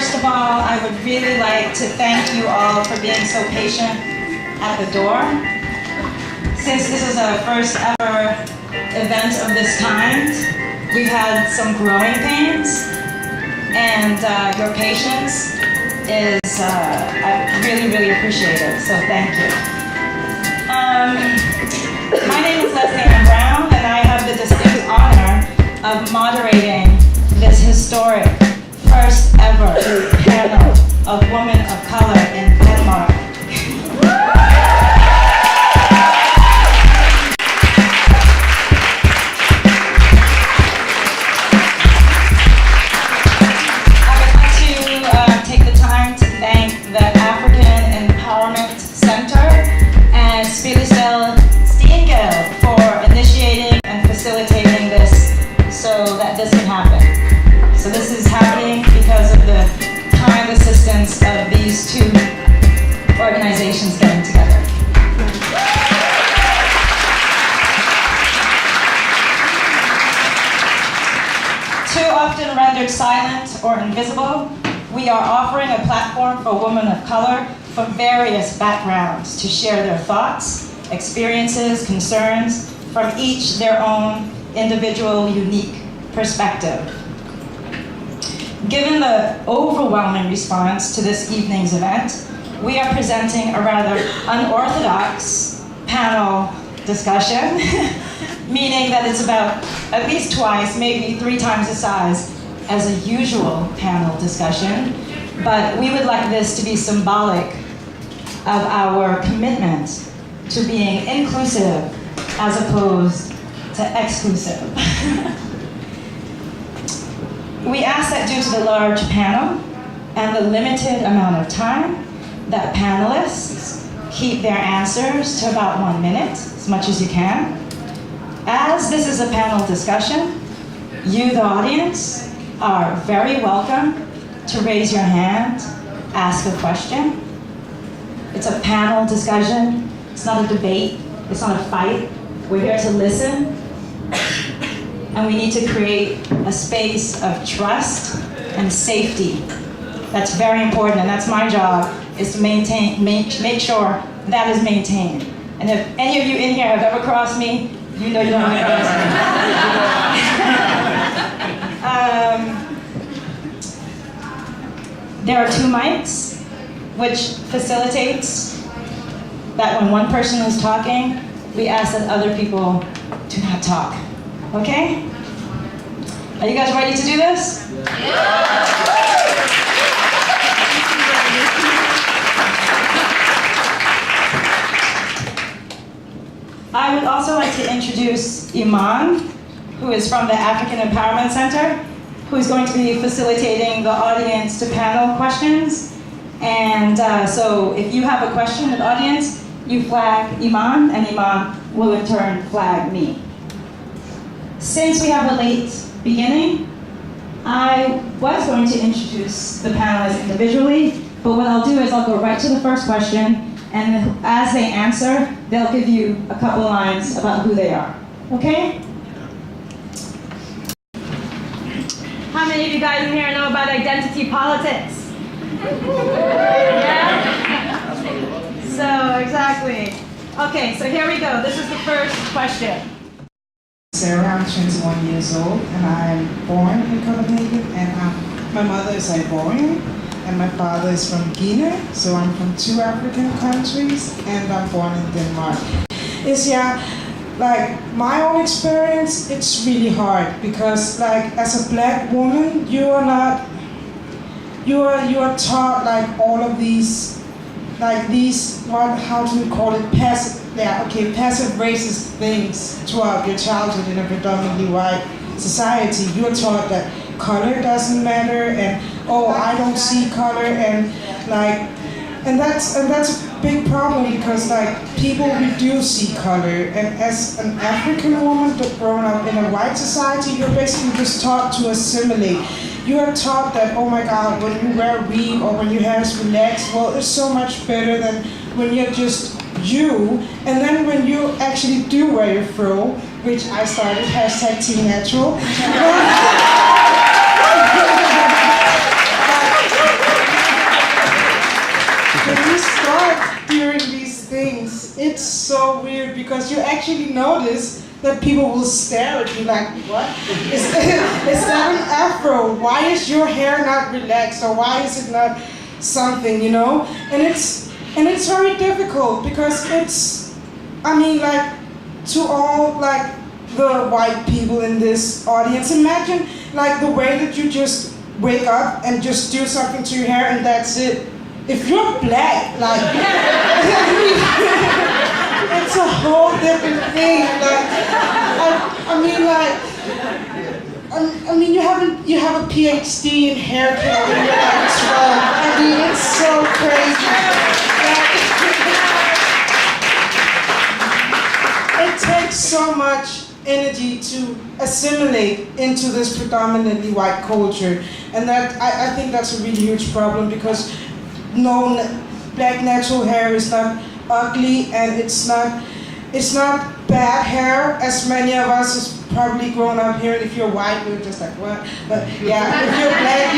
First of all, I would really like to thank you all for being so patient at the door. Since this is our first ever event of this kind, we've had some growing pains, and your patience is, I really, really appreciate it, so thank you. My name is Leslie Ann Brown, and I have the distinct honor of moderating this historic first ever panel of women of color in Denmark. I would like to take the time to thank the African Empowerment Center and Stengade for initiating and facilitating this so that this can happen. So this is happening because of the kind assistance of these two organizations getting together. Too often rendered silent or invisible, we are offering a platform for women of color from various backgrounds to share their thoughts, experiences, concerns from each their own individual, unique perspective. Given the overwhelming response to this evening's event, we are presenting a rather unorthodox panel discussion, meaning that it's about at least twice, maybe 3 times the size as a usual panel discussion, but we would like this to be symbolic of our commitment to being inclusive as opposed to exclusive. We ask that due to the large panel and the limited amount of time, that panelists keep their answers to about 1 minute, as much as you can. As this is a panel discussion, you, the audience, are very welcome to raise your hand, ask a question. It's a panel discussion. It's not a debate. It's not a fight. We're here to listen. And we need to create a space of trust and safety. That's very important, and that's my job, is to make sure that is maintained. And if any of you in here have ever crossed me, you know you don't want to cross me. There are 2 mics, which facilitates that when one person is talking, we ask that other people do not talk. Okay? Are you guys ready to do this? I would also like to introduce Iman, who is from the African Empowerment Center, who's going to be facilitating the audience to panel questions. And so if you have a question in the audience, you flag Iman, and Iman will in turn flag me. Since we have a late beginning, I was going to introduce the panelists individually, but what I'll do is I'll go right to the first question, and as they answer, they'll give you a couple lines about who they are. Okay? How many of you guys in here know about identity politics? Yeah? So, exactly. Okay, so here we go. This is the first question. Sarah, I'm 21 years old, and I'm born in Copenhagen, and my mother is Ivorian, and my father is from Guinea, so I'm from 2 African countries, and I'm born in Denmark. Like my own experience, it's really hard, because like as a black woman, you are taught like all of these, how do we call it, passive racist things throughout your childhood in a predominantly white society. You are taught that color doesn't matter, and I don't see color, and that's a big problem, because like people we do see color, and as an African woman growing up in a white society, you're basically just taught to assimilate. You are taught that, oh my God, when you wear a weave or when your hair is relaxed, well, it's so much better than when you're just you. And then when you actually do wear your fro, which I started, #TeamNatural. because you actually notice that people will stare at you like, what? Is that an afro? Why is your hair not relaxed, or why is it not something, you know? And it's very difficult because it's, I mean, like, to all like the white people in this audience, imagine like the way that you just wake up and just do something to your hair and that's it. If you're black, like, it's a whole different thing. Like, I mean, you have a PhD in hair care and you're like 12. I mean, it's so crazy. It takes so much energy to assimilate into this predominantly white culture, and that I think that's a really huge problem because black natural hair is not ugly and it's not bad hair, as many of us has probably grown up here. And if you're white, you're just like, what? But yeah, if you're black,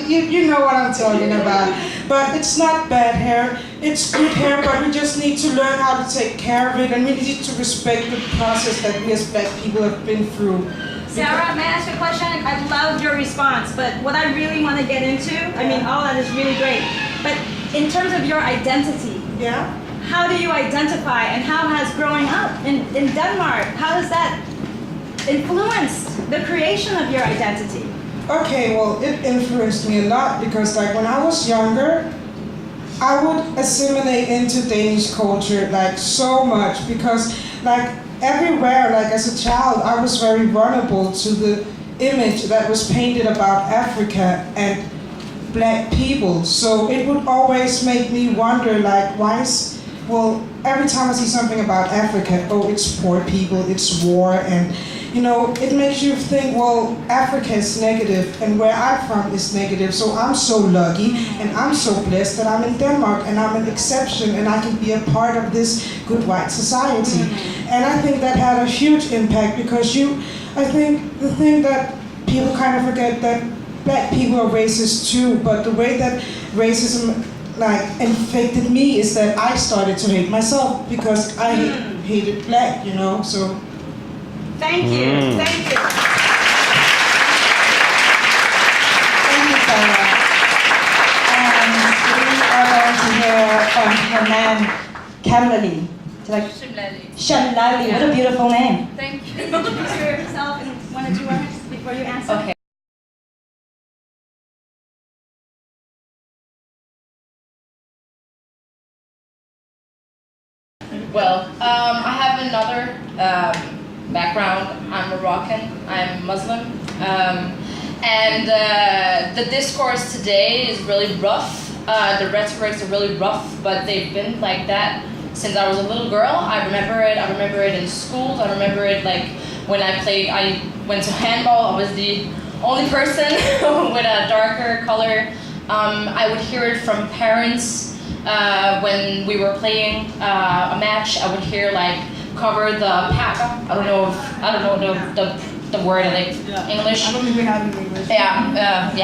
you know what I'm talking about. But it's not bad hair, it's good hair, but we just need to learn how to take care of it, and we need to respect the process that we as black people have been through. Sarah, may I ask you a question? I loved your response, but what I really want to get into, I mean, all that is really great, but in terms of your identity, Yeah? how do you identify, and how has growing up in Denmark, how has that influenced the creation of your identity? Okay, well, it influenced me a lot because, like, when I was younger, I would assimilate into Danish culture, like, so much because, like, everywhere, like, as a child, I was very vulnerable to the image that was painted about Africa and black people. So it would always make me wonder, like, every time I see something about Africa, oh, it's poor people, it's war, and, you know, it makes you think, well, Africa is negative, and where I'm from is negative, so I'm so lucky, and I'm so blessed that I'm in Denmark, and I'm an exception, and I can be a part of this good white society. And I think that had a huge impact, because I think the thing that people kind of forget, that black people are racist too, but the way that racism like infected me is that I started to hate myself because I hated black, you know, so. Thank you, thank you. Thank you, Sarah. And we are going to hear from her man, Kamlali. Shamlali, what a beautiful name. Thank you. Introduce yourself in 1 or 2 words before you answer. Okay. Well, I have another background. I'm Moroccan, I'm Muslim, and the discourse today is really rough. The rhetorics are really rough, but they've been like that since I was a little girl. I remember it in schools. I remember it like when I went to handball. I was the only person with a darker color. I would hear it from parents. When we were playing a match, I would hear like cover the pack. I don't know the word in English. I don't think we have it in English. Yeah,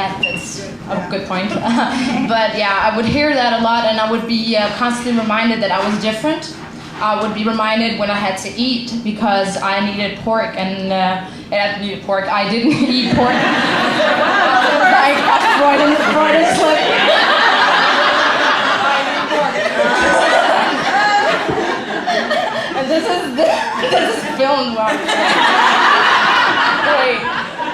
that's a good point. But yeah, I would hear that a lot, and I would be constantly reminded that I was different. I would be reminded when I had to eat because I needed pork, and I needed pork. I didn't eat pork. Like a Freudian slip. This is filmed.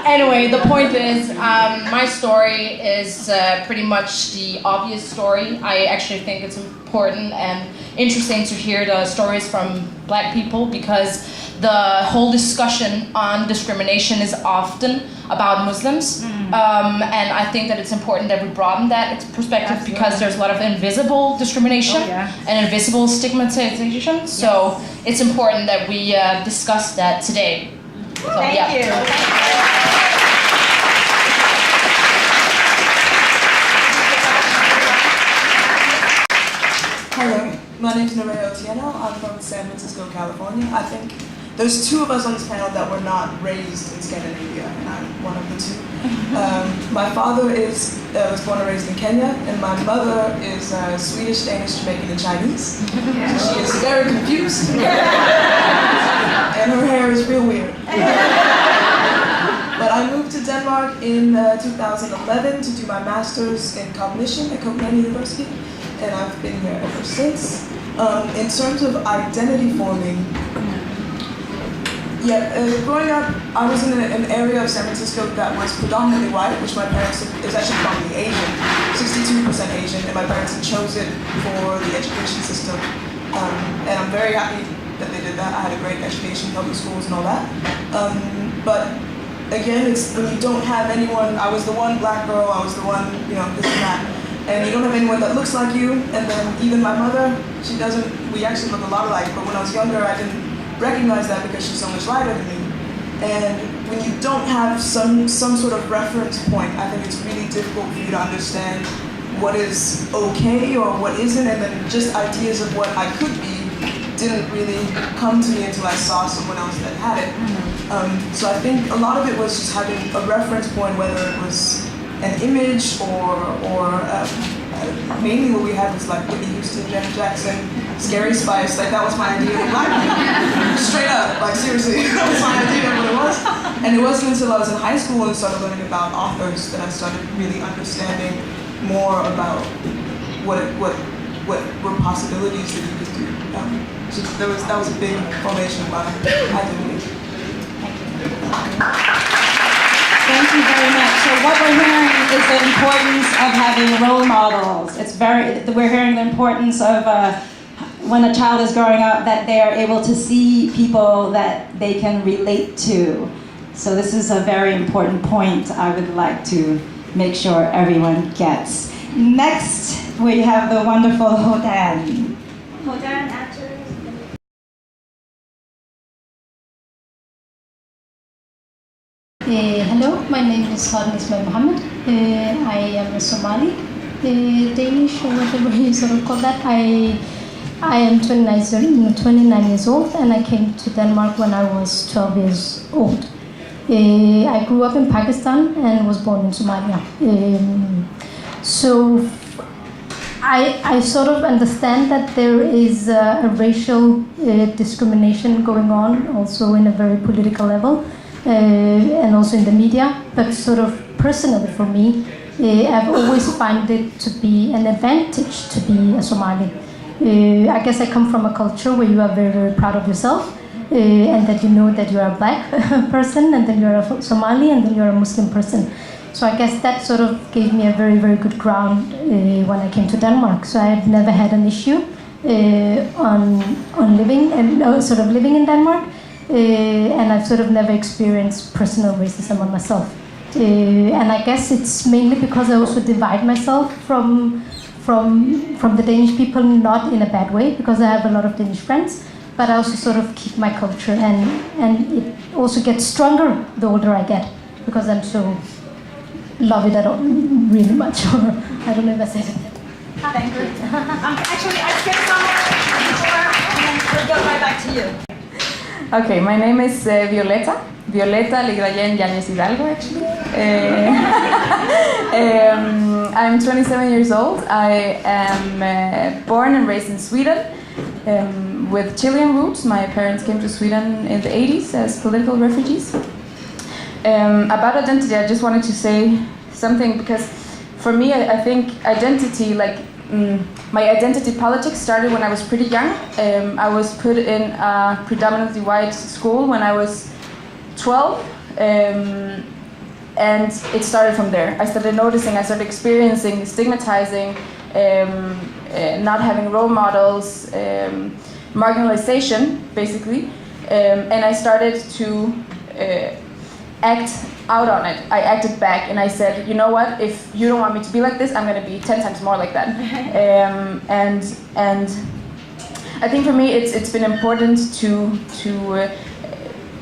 Anyway, the point is, my story is pretty much the obvious story. I actually think it's important and interesting to hear the stories from black people because the whole discussion on discrimination is often about Muslims. And I think that it's important that we broaden that perspective because there's a lot of invisible discrimination and invisible stigmatization. So it's important that we discuss that today. So, Thank you. Hello, my name is Nerea Otieno. I'm from San Francisco, California. I think there's two of us on this panel that were not raised in Scandinavia, and I'm one of the two. My father was born and raised in Kenya, and my mother is Swedish, Danish, Jamaican, and Chinese. So she is very confused, and her hair is real weird. But I moved to Denmark in 2011 to do my master's in cognition at Copenhagen University, and I've been here ever since. In terms of identity forming, growing up, I was in an area of San Francisco that was predominantly white, which my parents, is actually predominantly Asian, 62% Asian, and my parents had chose it for the education system. And I'm very happy that they did that. I had a great education, public schools and all that. But again, it's when you don't have anyone, I was the one black girl, I was the one, this and that. And you don't have anyone that looks like you, and then even my mother, we actually look a lot alike, but when I was younger, I didn't recognize that because she's so much lighter than me. And when you don't have some sort of reference point, I think it's really difficult for you to understand what is okay or what isn't, and then just ideas of what I could be didn't really come to me until I saw someone else that had it. So I think a lot of it was just having a reference point, whether it was an image or mainly what we had was like Whitney Houston, Janet Jackson, Scary Spice. Like that was my idea of black people. Straight up, like seriously, that was my idea of what it was. And it wasn't until I was in high school and started learning about authors that I started really understanding more about what were possibilities that you could do. So that was a big formation of my identity. Thank you very much. So what we're hearing is the importance of having role models. We're hearing the importance of when a child is growing up that they are able to see people that they can relate to. So this is a very important point I would like to make sure everyone gets. Next, we have the wonderful Hodan. Hodan, actor. Hello, my name is Hodan Ismail Mohammed. I am a Somali, Danish, or whatever you sort of call that. I am 29 years old, and I came to Denmark when I was 12 years old. I grew up in Pakistan and was born in Somalia. So I sort of understand that there is a racial discrimination going on, also in a very political level. And also in the media, but sort of personally for me, I've always found it to be an advantage to be a Somali. I guess I come from a culture where you are very, very proud of yourself, and that you know that you are a black person, and then you're a Somali, and then you're a Muslim person. So I guess that sort of gave me a very, very good ground when I came to Denmark. So I've never had an issue on living and sort of living in Denmark. And I've sort of never experienced personal racism on myself. And I guess it's mainly because I also divide myself from the Danish people, not in a bad way, because I have a lot of Danish friends, but I also sort of keep my culture, and it also gets stronger the older I get, because I'm so love it really much. I don't know if I said it. Thank you. Actually, I skipped someone before, and then we'll go right back to you. Okay, my name is Violeta Ligrayen Yañez Hidalgo, actually. I'm 27 years old. I am born and raised in Sweden with Chilean roots. My parents came to Sweden in the 80s as political refugees. About identity, I just wanted to say something, because for me, I think identity, my identity politics started when I was pretty young. I was put in a predominantly white school when I was 12, and it started from there. I started noticing, I started experiencing stigmatizing, not having role models, marginalization, basically, and I started to act out on it. I acted back and I said, you know what, if you don't want me to be like this, I'm going to be 10 times more like that. And I think for me it's been important to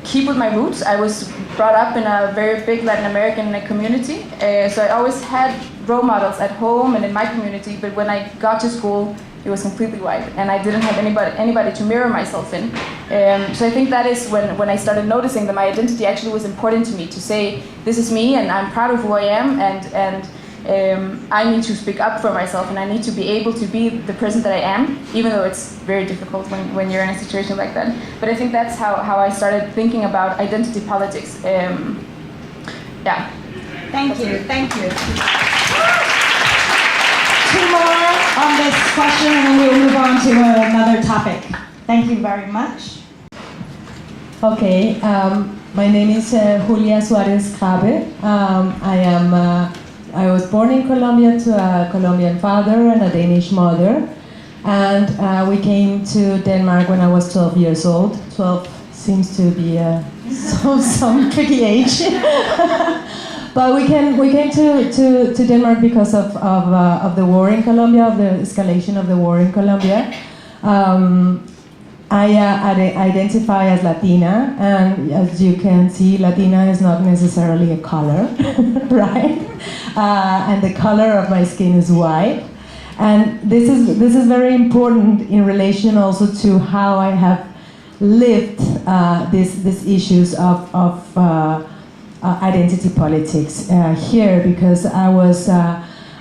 keep with my roots. I was brought up in a very big Latin American community, so I always had role models at home and in my community, but when I got to school, it was completely white, and I didn't have anybody to mirror myself in. So I think that is when I started noticing that my identity actually was important to me, to say, this is me, and I'm proud of who I am, and I need to speak up for myself, and I need to be able to be the person that I am, even though it's very difficult when you're in a situation like that. But I think that's how I started thinking about identity politics. Yeah. Thank you. Two more on this question, and then we'll move on to another topic. Thank you very much. Okay, my name is Julia Suarez Grabe. I was born in Colombia to a Colombian father and a Danish mother, and we came to Denmark when I was 12 years old. 12 seems to be some tricky age. But we came to Denmark because of the war in Colombia, of the escalation of the war in Colombia. I identify as Latina, and as you can see, Latina is not necessarily a color, right? And the color of my skin is white. And this is very important in relation also to how I have lived these issues of identity politics here, because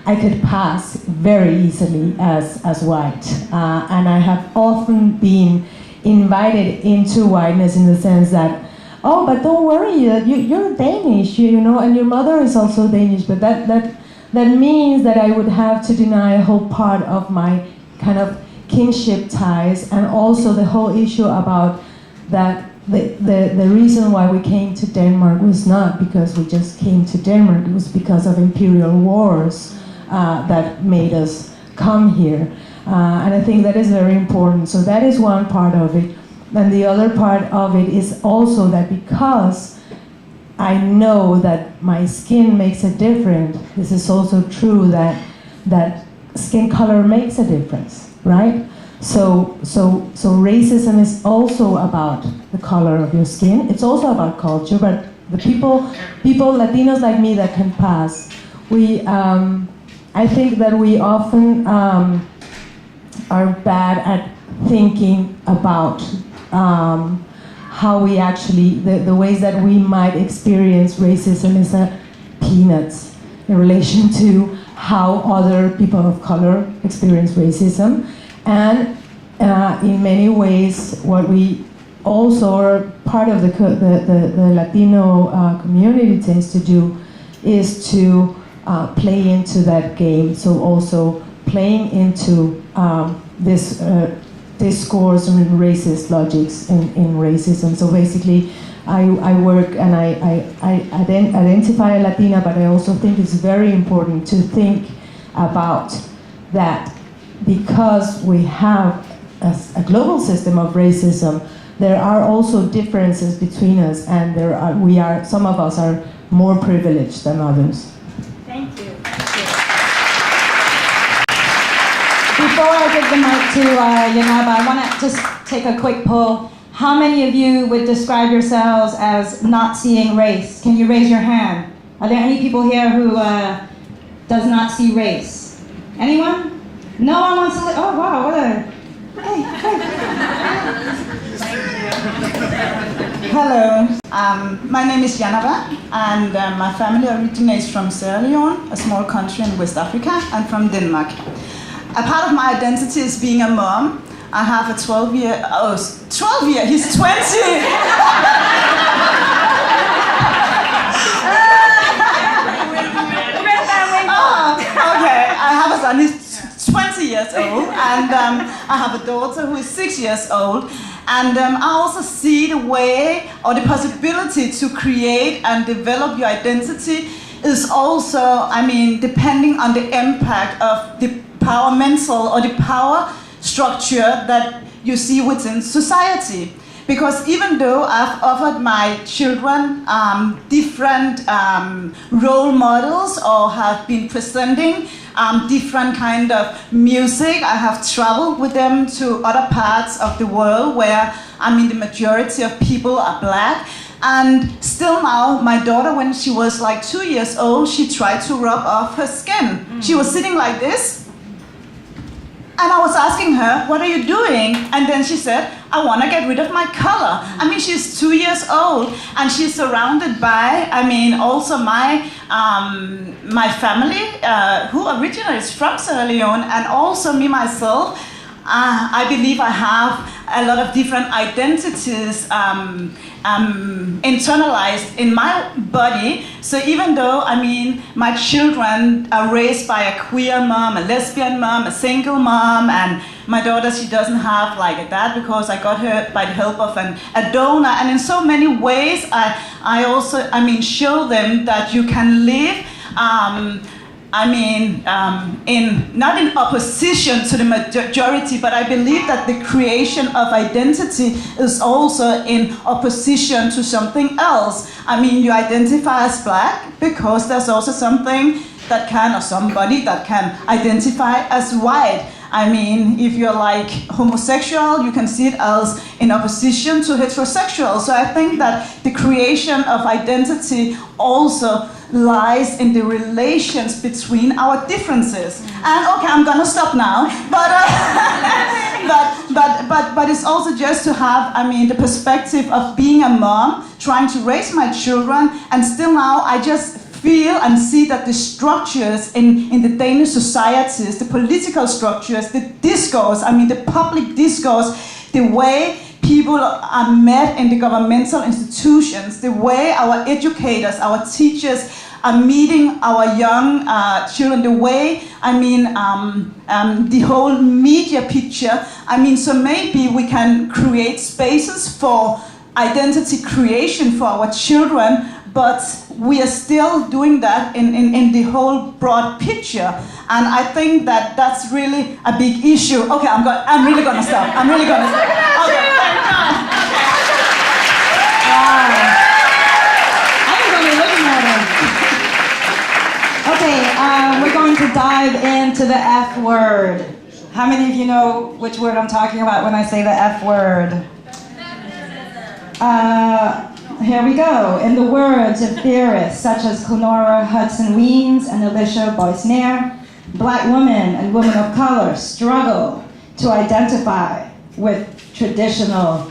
I could pass very easily as white, and I have often been invited into whiteness in the sense that, oh, but don't worry, you're Danish, you know, and your mother is also Danish, but that means that I would have to deny a whole part of my kind of kinship ties, and also the whole issue about that the reason why we came to Denmark was not because we just came to Denmark, it was because of imperial wars that made us come here. And I think that is very important. So that is one part of it. And the other part of it is also that because I know that my skin makes a difference, this is also true that skin color makes a difference, right? So racism is also about the color of your skin. It's also about culture, but the people, Latinos like me that can pass, I think that we often are bad at thinking about how we actually, the ways that we might experience racism is peanuts in relation to how other people of color experience racism. And in many ways, what we also, or part of the Latino community tends to do is to play into that game. So also playing into this discourse and racist logics in racism. So basically, I work and I identify a Latina, but I also think it's very important to think about that because we have a global system of racism, there are also differences between us, and some of us are more privileged than others. Thank you. Before I give the mic to Yanaba, I want to just take a quick poll. How many of you would describe yourselves as not seeing race? Can you raise your hand? Are there any people here who does not see race? Anyone? No one wants to. Oh wow! What a. Hey. Hello, my name is Yanaba, and my family originates from Sierra Leone, a small country in West Africa, and from Denmark. A part of my identity is being a mom. I have a 12-year, he's 20! Okay, I have a son, he's 20 years old, and I have a daughter who is 6 years old. And I also see the way or the possibility to create and develop your identity is also, depending on the impact of the power mental or the power structure that you see within society. Because even though I've offered my children different role models or have been presenting different kind of music, I have traveled with them to other parts of the world where the majority of people are black. And still now, my daughter, when she was like 2 years old, she tried to rub off her skin. She was sitting like this. And I was asking her, what are you doing? And then she said, I want to get rid of my color. I mean, she's 2 years old and she's surrounded by, also my family, who originally is from Sierra Leone, and also me, myself. I believe I have a lot of different identities internalized in my body. So even though, my children are raised by a queer mom, a lesbian mom, a single mom, and my daughter, she doesn't have like a dad because I got her by the help of a donor. And in so many ways, I also, show them that you can live not in opposition to the majority, but I believe that the creation of identity is also in opposition to something else. You identify as black because there's also something that can, or somebody that can identify as white. If you're like homosexual, you can see it as in opposition to heterosexual. So I think that the creation of identity also lies in the relations between our differences. And okay, I'm gonna stop now. But it's also just to have, the perspective of being a mom, trying to raise my children, and still now I just feel and see that the structures in the Danish societies, the political structures, the discourse, the public discourse, the way people are met in the governmental institutions, the way our educators, our teachers are meeting our young children, the way, the whole media picture. So maybe we can create spaces for identity creation for our children, but we are still doing that in the whole broad picture. And I think that that's really a big issue. Okay, I'm really gonna stop. Okay. Wow. I'm gonna be looking at him. Okay, we're going to dive into the F word. How many of you know which word I'm talking about when I say the F word? Here we go. In the words of theorists such as Clenora Hudson Weems and Alicia Boisnier, black women and women of color struggle to identify with traditional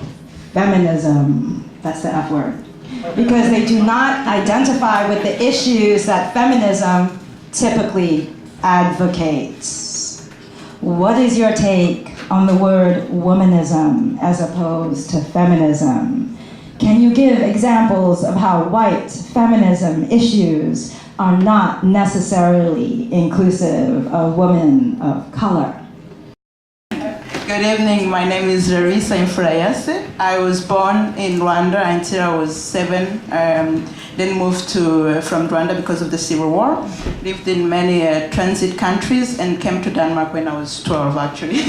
feminism. That's the F word. Because they do not identify with the issues that feminism typically advocates. What is your take on the word womanism as opposed to feminism? Can you give examples of how white feminism issues are not necessarily inclusive of women of color? Good evening, my name is Larissa Imfurayase. I was born in Rwanda until I was 7, then moved from Rwanda because of the Civil War. Lived in many transit countries and came to Denmark when I was 12 actually.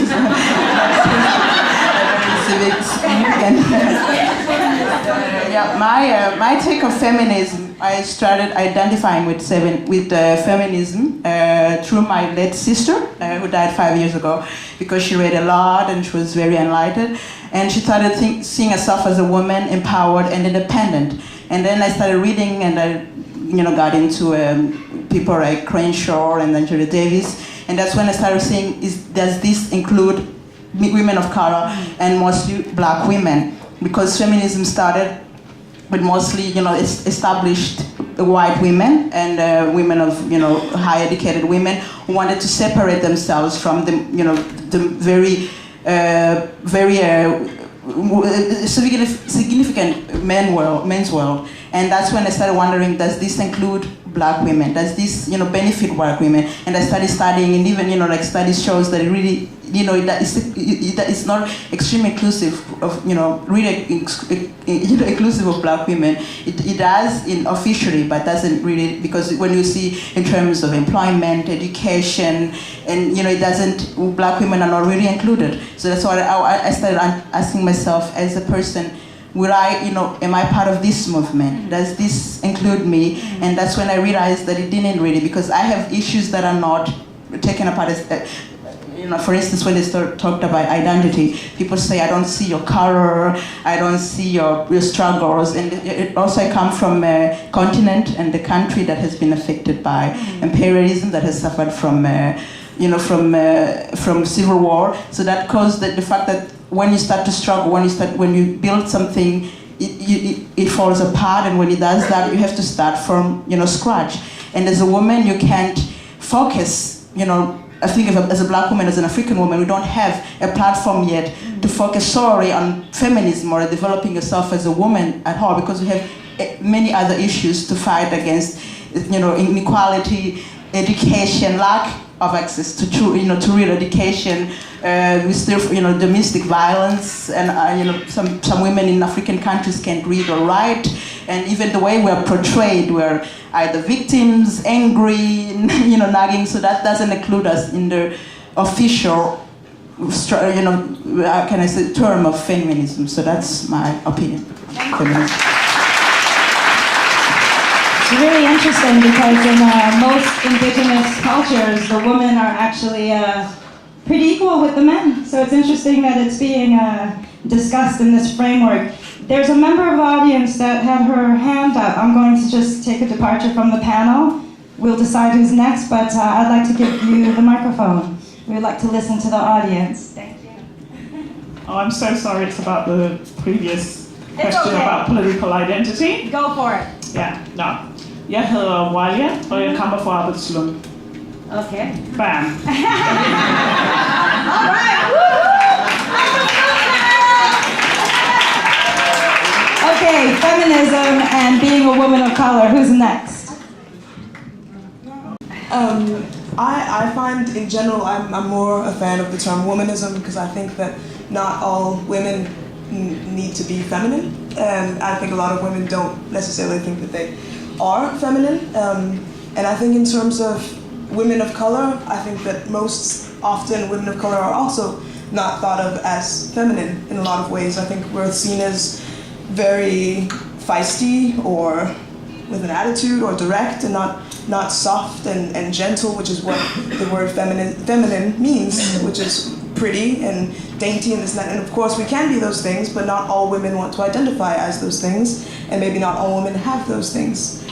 My take on feminism, I started identifying with feminism through my late sister, who died 5 years ago, because she read a lot and she was very enlightened, and she started seeing herself as a woman, empowered and independent. And then I started reading, and I, got into people like Crenshaw and Angela Davis, and that's when I started seeing, does this include women of color and mostly black women? Because feminism started with mostly, established white women and women of, high educated women who wanted to separate themselves from the, the very significant men's world. And that's when I started wondering, does this include black women? Does this, benefit black women? And I started studying, and even, studies shows that it really, that it's not extremely inclusive of, really inclusive of black women. It does officially, but doesn't really, because when you see in terms of employment, education, and, it doesn't, black women are not really included. So that's why I started asking myself as a person, will I, am I part of this movement? Does this include me? And that's when I realized that it didn't really, because I have issues that are not taken apart as, for instance, when they talked about identity, people say, I don't see your color, I don't see your struggles. And it also, I come from a continent and a country that has been affected by imperialism, that has suffered from from civil war. So that caused the fact that when you start to struggle, when you build something, it falls apart, and when it does that, you have to start from scratch. And as a woman, you can't focus. I think as a black woman, as an African woman, we don't have a platform yet to focus solely on feminism or developing yourself as a woman at all, because we have many other issues to fight against, inequality, education, lack of access to true, to real education. We still, domestic violence, and some women in African countries can't read or write, and even the way we're portrayed, we're either victims, angry, nagging. So that doesn't include us in the official, how can I say, term of feminism. So that's my opinion. Feminism. It's really interesting because in most indigenous cultures, the women are actually pretty equal with the men. So it's interesting that it's being discussed in this framework. There's a member of the audience that had her hand up. I'm going to just take a departure from the panel. We'll decide who's next, but I'd like to give you the microphone. We would like to listen to the audience. Thank you. Oh, I'm so sorry. It's about the previous question okay. about political identity. Go for it. Ja, nå. Jeg hedder Walia, og jeg kommer fra Arbejdslund. Okay. Bam. All right. Okay, feminism and being a woman of color. Who's next? I find in general I'm more a fan of the term womanism, because I think that not all women need to be feminine, and I think a lot of women don't necessarily think that they are feminine. And I think in terms of women of color, I think that most often women of color are also not thought of as feminine in a lot of ways. I think we're seen as very feisty or with an attitude, or direct and not soft and gentle, which is what the word feminine means, which is pretty and dainty and this and that. And of course we can be those things, but not all women want to identify as those things, and maybe not all women have those things.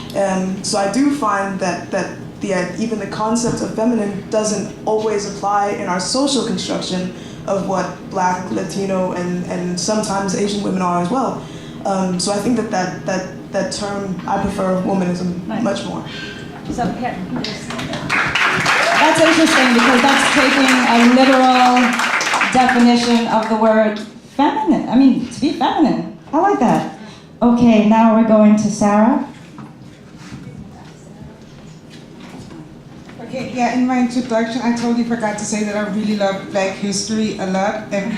So I do find that even the concept of feminine doesn't always apply in our social construction of what Black, Latino, and sometimes Asian women are as well. So I think that term, I prefer womanism much more. So, here. That's interesting because that's taking a literal definition of the word feminine. I mean, to be feminine. I like that. Okay, now we're going to Sarah. Okay, yeah, in my introduction, I totally forgot to say that I really love Black history a lot, and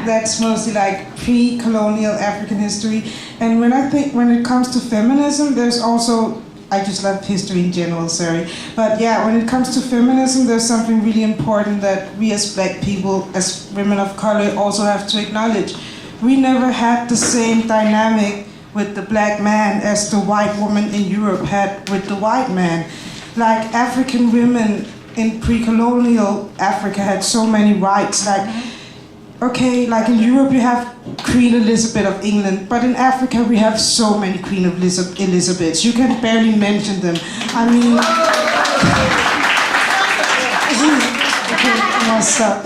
that's mostly like pre-colonial African history. And when it comes to feminism, there's also, I just love history in general, sorry. But yeah, when it comes to feminism, there's something really important that we as Black people, as women of color, also have to acknowledge. We never had the same dynamic with the Black man as the white woman in Europe had with the white man. Like African women in pre-colonial Africa had so many rights. Like, okay, like in Europe you have Queen Elizabeth of England, but in Africa we have so many Queen Elizabeths. You can barely mention them. I mean, what's up?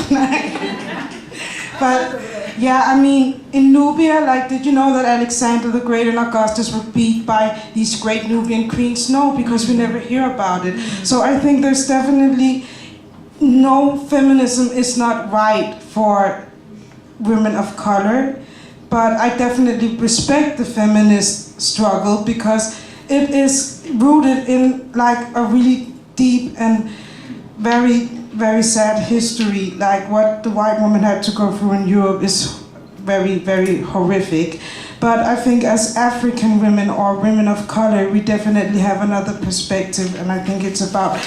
But yeah, I mean, in Nubia, like, did you know that Alexander the Great and Augustus were beat by these great Nubian queens? No, because we never hear about it. So I think there's definitely no, feminism is not right for women of color, but I definitely respect the feminist struggle because it is rooted in like a really deep and very, very sad history. Like what the white woman had to go through in Europe is very, very horrific. But I think as African women or women of color, we definitely have another perspective, and I think it's about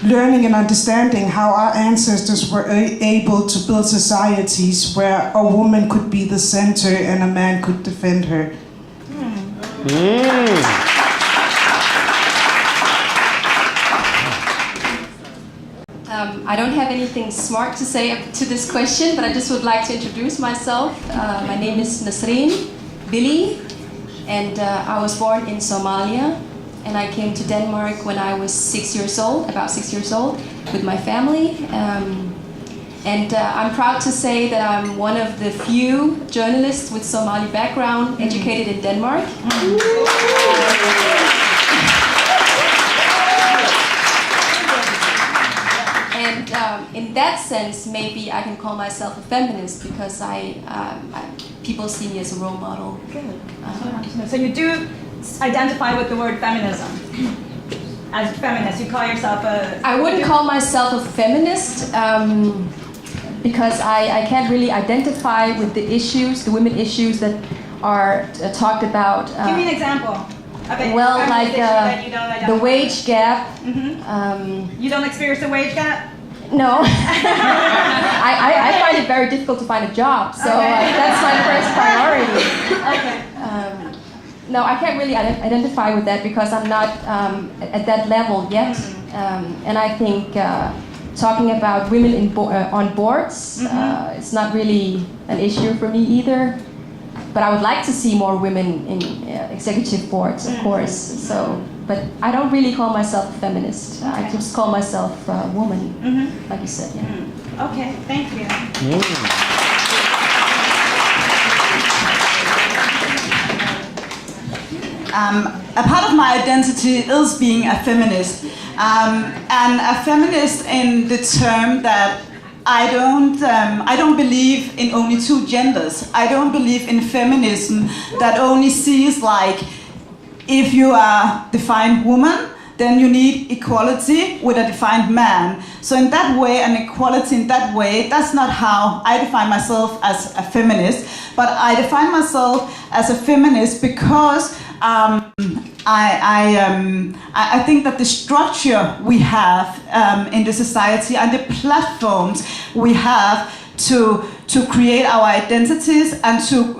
learning and understanding how our ancestors were able to build societies where a woman could be the center and a man could defend her. I don't have anything smart to say to this question, but I just would like to introduce myself. My name is Nasreen Billy, and I was born in Somalia. and I came to Denmark when I was 6 years old, about 6 years old, with my family. And I'm proud to say that I'm one of the few journalists with Somali background educated in Denmark. And in that sense, maybe I can call myself a feminist because people see me as a role model. Good. So you do identify with the word feminism. As a feminist, you call yourself a... I wouldn't call myself a feminist because I can't really identify with the issues, the women issues that are talked about. Give me an example. Okay, well, like the wage gap. You don't experience the wage gap? No. I find it very difficult to find a job, so that's my first priority. Okay. No, I can't really identify with that because I'm not at that level yet. And I think talking about women on boards, it's not really an issue for me either. But I would like to see more women in executive boards, of course. So, but I don't really call myself a feminist. I just call myself a woman, like you said. Yeah. Okay, thank you. A part of my identity is being a feminist, and a feminist in the term that I don't believe in only two genders. I don't believe in feminism that only sees like if you are defined woman, then you need equality with a defined man. So in that way, an equality in that way, that's not how I define myself as a feminist. But I define myself as a feminist because I think that the structure we have in the society and the platforms we have to create our identities and to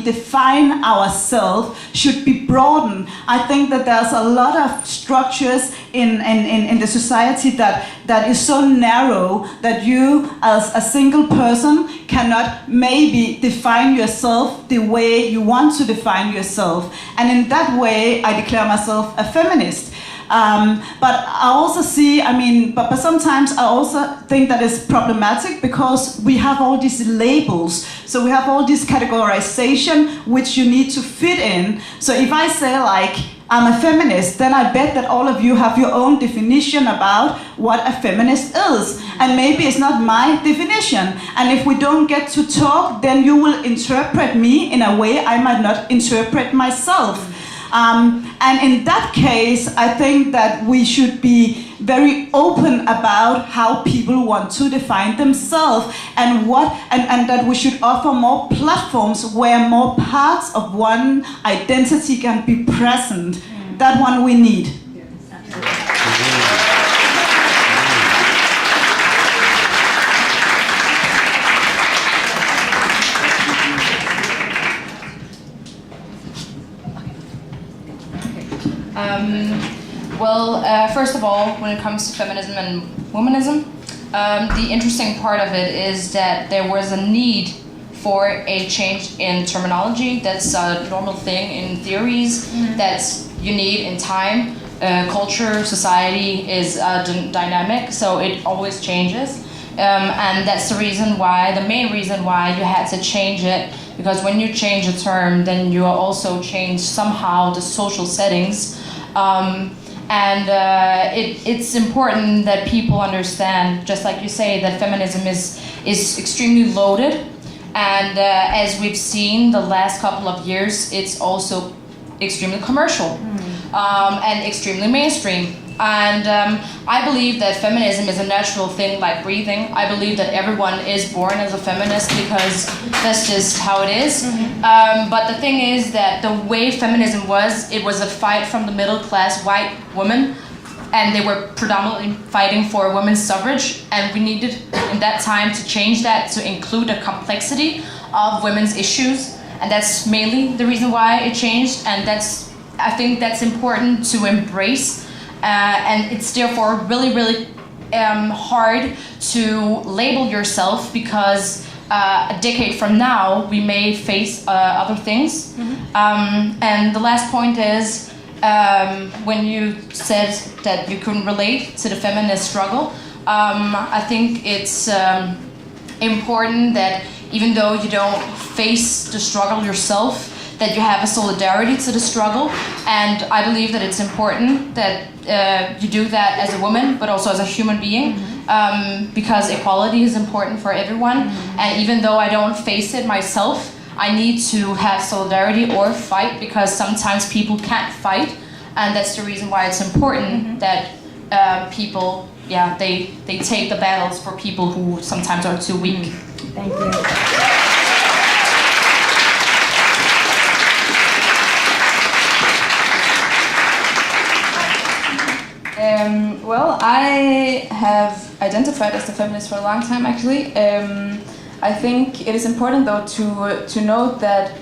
define ourselves should be broadened. I think that there's a lot of structures in the society that is so narrow that you as a single person cannot maybe define yourself the way you want to define yourself. And in that way, I declare myself a feminist. But I also see, but sometimes I also think that it's problematic because we have all these labels. So we have all this categorization which you need to fit in. So if I say like, I'm a feminist, then I bet that all of you have your own definition about what a feminist is. And maybe it's not my definition. And if we don't get to talk, then you will interpret me in a way I might not interpret myself. And in that case, I think that we should be very open about how people want to define themselves and that we should offer more platforms where more parts of one identity can be present. That one we need. First of all, when it comes to feminism and womanism, the interesting part of it is that there was a need for a change in terminology. That's a normal thing in theories. That's you need in time. Culture, society is dynamic, so it always changes. And that's the main reason why you had to change it, because when you change a term, then you also change somehow the social settings. It's important that people understand, just like you say, that feminism is extremely loaded. And as we've seen the last couple of years, it's also extremely commercial and extremely mainstream. And I believe that feminism is a natural thing like breathing. I believe that everyone is born as a feminist because that's just how it is. But the thing is that the way feminism was, it was a fight from the middle class white women, and they were predominantly fighting for women's suffrage, and we needed in that time to change that to include a complexity of women's issues, and that's mainly the reason why it changed, and I think that's important to embrace. And it's therefore really, really hard to label yourself because a decade from now we may face other things. And the last point is when you said that you couldn't relate to the feminist struggle. I think it's important that even though you don't face the struggle yourself, that you have a solidarity to the struggle. And I believe that it's important that you do that as a woman, but also as a human being, because equality is important for everyone. And even though I don't face it myself, I need to have solidarity or fight, because sometimes people can't fight. And that's the reason why it's important that people, they take the battles for people who sometimes are too weak. Thank you. Well, I have identified as a feminist for a long time, actually. I think it is important, though, to note that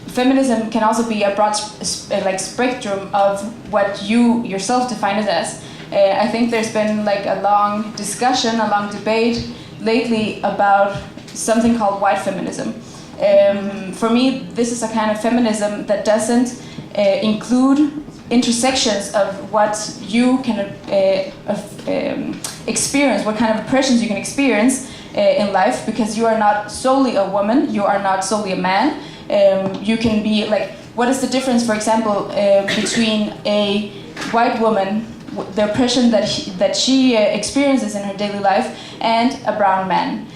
feminism can also be a broad spectrum of what you yourself define it as. I think there's been a long discussion, a long debate lately about something called white feminism. For me, this is a kind of feminism that doesn't include intersections of what you can experience, what kind of oppressions you can experience in life, because you are not solely a woman, you are not solely a man. You can be what is the difference, for example, between a white woman, the oppression that she experiences in her daily life, and a brown man?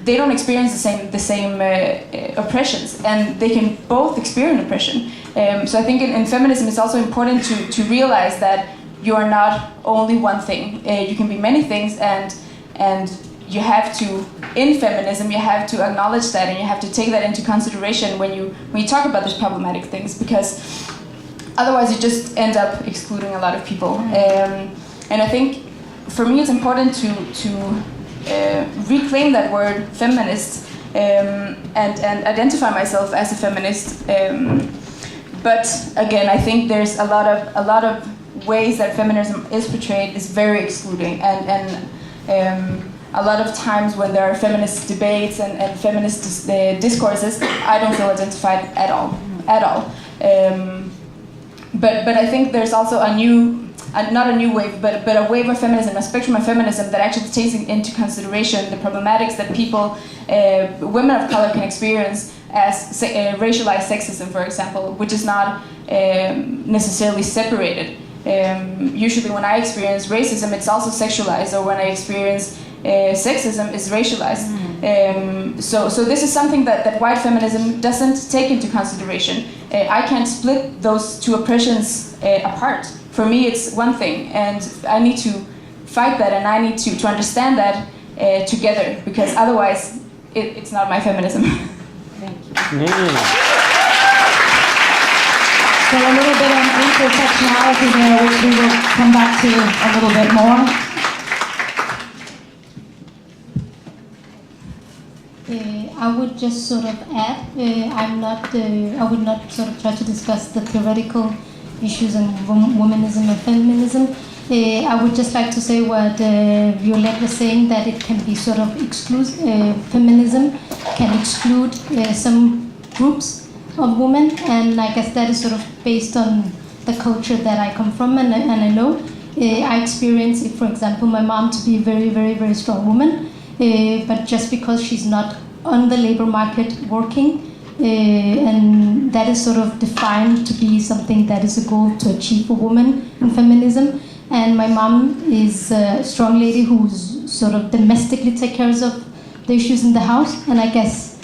They don't experience the same oppressions, and they can both experience oppression. So I think in feminism it's also important to realize that you are not only one thing. You can be many things, and you have to, in feminism, you have to acknowledge that, and you have to take that into consideration when you talk about these problematic things, because otherwise you just end up excluding a lot of people. And I think for me it's important to reclaim that word feminist, and identify myself as a feminist. But again, I think there's a lot of ways that feminism is portrayed is very excluding, and a lot of times when there are feminist debates and feminist discourses, I don't feel identified at all. But I think there's also not a new wave, but a wave of feminism, a spectrum of feminism that actually takes into consideration the problematics that people, women of color, can experience as racialized sexism, for example, which is not necessarily separated. Usually when I experience racism, it's also sexualized, or when I experience sexism, it's racialized. So this is something that white feminism doesn't take into consideration. I can't split those two oppressions apart. For me, it's one thing, and I need to fight that, and I need to understand that together, because otherwise it's not my feminism. Thank you. So a little bit on intersectionality there, which we will come back to a little bit more. I would just sort of add, I would not sort of try to discuss the theoretical issues in womanism and feminism. I would just like to say what Violette was saying, that it can be sort of feminism can exclude some groups of women, and I guess that is sort of based on the culture that I come from, and I know. I experience, for example, my mom to be a very, very, very strong woman, but just because she's not on the labor market working, and that is sort of defined to be something that is a goal to achieve a woman in feminism. And my mom is a strong lady who's sort of domestically take care of the issues in the house. And I guess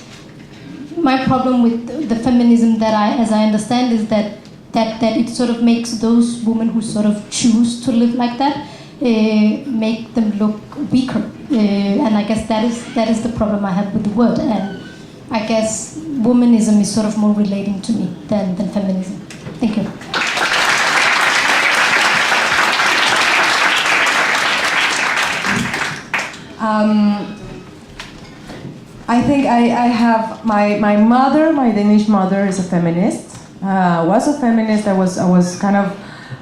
my problem with the feminism that as I understand, is that it sort of makes those women who sort of choose to live like that, make them look weaker. And I guess that is the problem I have with the word. And I guess womanism is sort of more relating to me than feminism. Thank you. I think I have my mother, my Danish mother, is a feminist. Was a feminist. I was kind of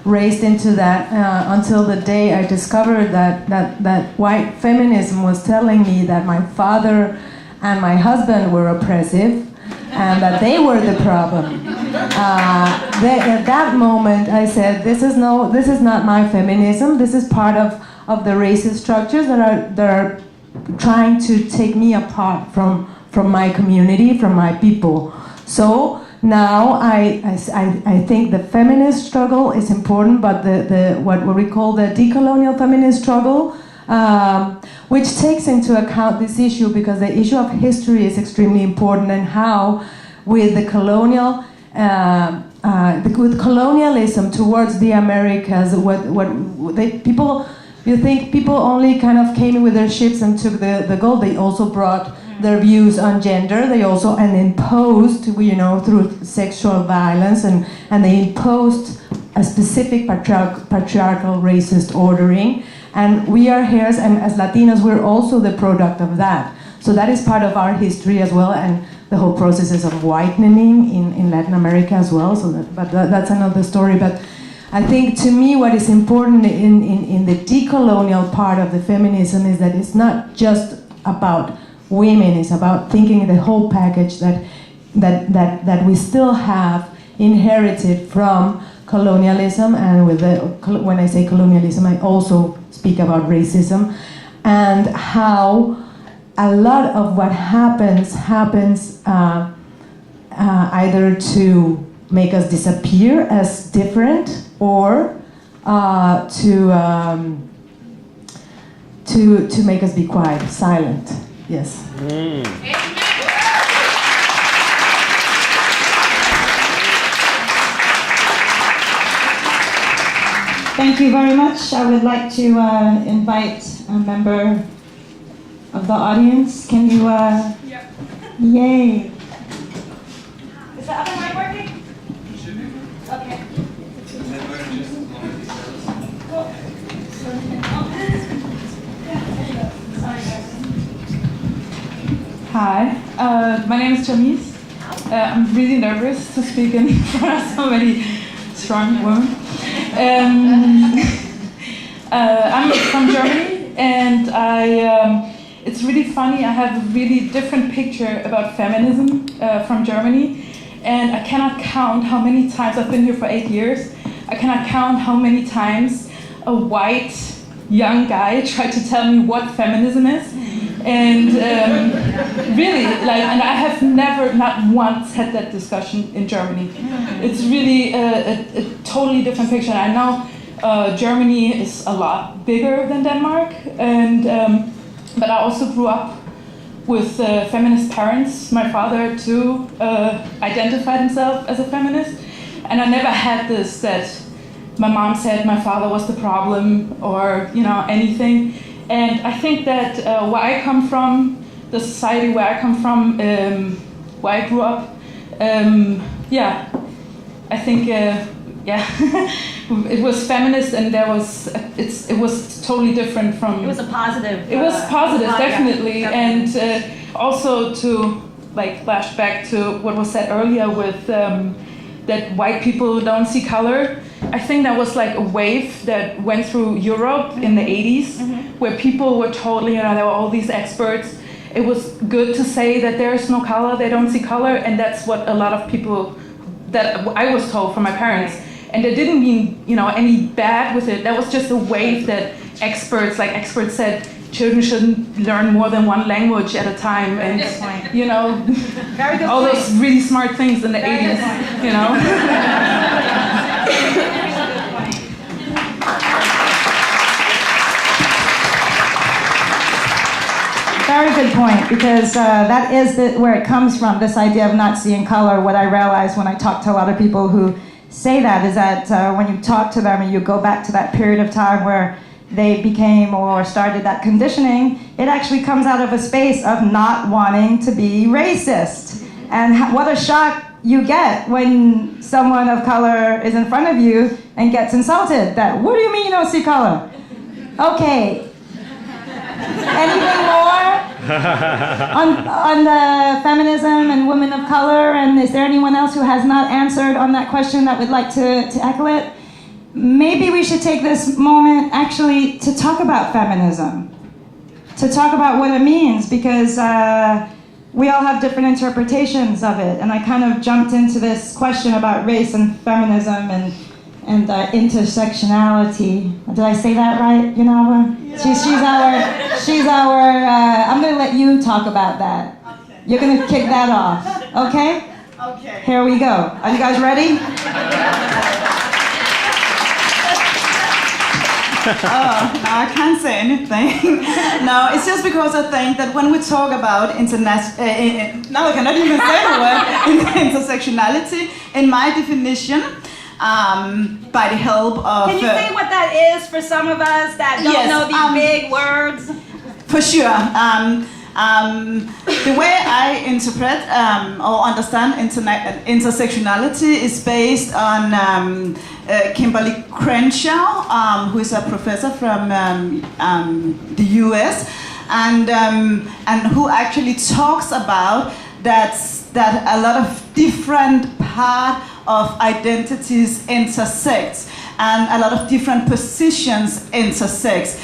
raised into that until the day I discovered that white feminism was telling me that my father and my husband were oppressive, and that they were the problem. At that moment, I said, this is not my feminism. This is part of the racist structures that are trying to take me apart from my community, from my people. So now I think the feminist struggle is important, but what we call the decolonial feminist struggle, which takes into account this issue, because the issue of history is extremely important, and how with the colonial with colonialism towards the Americas, you think people only kind of came with their ships and took the gold. They also brought their views on gender. They also imposed, through sexual violence, and they imposed a specific patriarchal racist ordering. And we are here, and as Latinas, we're also the product of that. So that is part of our history as well, and the whole processes of whitening in Latin America as well. But that's another story. But I think, to me, what is important in the decolonial part of the feminism is that it's not just about women. It's about thinking the whole package that we still have inherited from colonialism. And when I say colonialism, I also speak about racism, and how a lot of what happens either to make us disappear as different, or to make us be quiet, silent. Yes. Thank you very much. I would like to invite a member of the audience. Can you, Yay. Is the other mic working? Okay. Hi, my name is Jamise. I'm really nervous to speak in front of so many strong women. I'm from Germany, and it's really funny. I have a really different picture about feminism from Germany, and I cannot count how many times, I've been here for 8 years, I cannot count how many times a white young guy tried to tell me what feminism is. And really, and I have never, not once, had that discussion in Germany. It's really a totally different picture. I know Germany is a lot bigger than Denmark, but I also grew up with feminist parents. My father too identified himself as a feminist, and I never had this that my mom said my father was the problem, or anything. And I think that where I come from, the society where I come from, where I grew up, I think, it was feminist, and it was totally different from. It was a positive. It was positive, definitely, and also to flash back to what was said earlier with that white people don't see color. I think that was like a wave that went through Europe in the 80s, where people were totally, there were all these experts. It was good to say that there is no color, they don't see color, and that's what a lot of people, that I was told from my parents. And they didn't mean, any bad with it. That was just a wave that experts said, children shouldn't learn more than one language at a time, and all those really smart things in the 80s, Very good point, because that is where it comes from, this idea of not seeing color. What I realize when I talk to a lot of people who say that is that when you talk to them and you go back to that period of time where they became or started that conditioning, it actually comes out of a space of not wanting to be racist. And what a shock you get when someone of color is in front of you and gets insulted. That, what do you mean you don't see color? Okay. Anything more on the feminism and women of color? And is there anyone else who has not answered on that question that would like to echo it? Maybe we should take this moment actually to talk about feminism, to talk about what it means, because we all have different interpretations of it, and I kind of jumped into this question about race and feminism and intersectionality. Did I say that right, Yunawa? Yeah. She's our. I'm gonna let you talk about that. Okay. You're gonna kick that off, okay? Okay. Here we go. Are you guys ready? I can't say anything. No, it's just because I think that when we talk about now I cannot even say the word intersectionality, in my definition, by the help of... Can you say what that is for some of us that don't know these big words? For sure. The way I interpret or understand intersectionality is based on Kimberly Crenshaw, who is a professor from the US, and who actually talks about that a lot of different parts of identities intersect, and a lot of different positions intersect.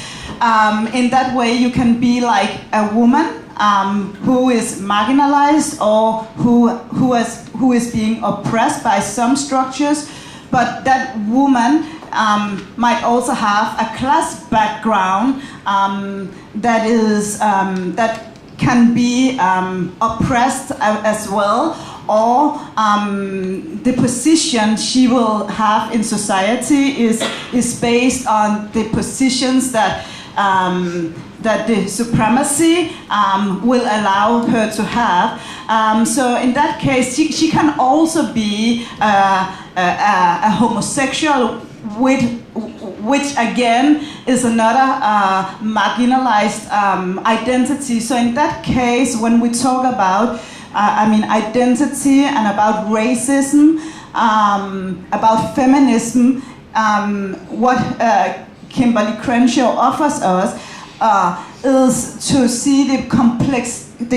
In that way, you can be like a woman who is marginalized or who is being oppressed by some structures, but that woman might also have a class background that can be oppressed as well, or the position she will have in society is based on the positions that the supremacy will allow her to have. So in that case, she can also be a homosexual, which again is another marginalized identity. So in that case, when we talk about identity and about racism, about feminism, what Kimberly Crenshaw offers us is to see the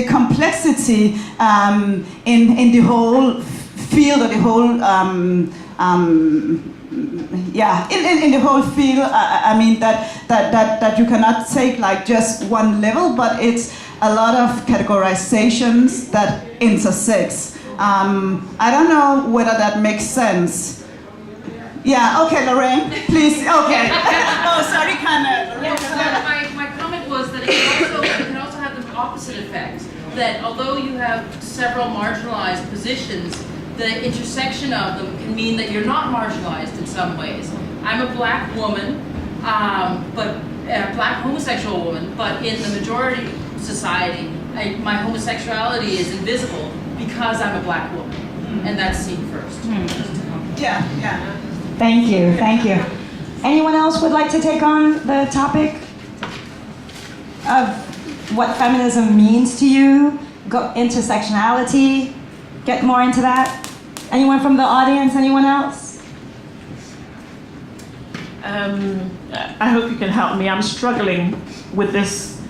complexity in the whole field, or the whole in the whole field. That you cannot take like just one level, but it's a lot of categorizations that intersects. I don't know whether that makes sense. Yeah, okay, Lorraine, please, okay. Oh, sorry, My comment was that it can also have the opposite effect, that although you have several marginalized positions, the intersection of them can mean that you're not marginalized in some ways. I'm a black woman, but a black homosexual woman, but in the majority society, my homosexuality is invisible because I'm a black woman, and that's seen first. Yeah. Thank you. Anyone else would like to take on the topic of what feminism means to you? Intersectionality, get more into that? Anyone from the audience, anyone else? I hope you can help me. I'm struggling with this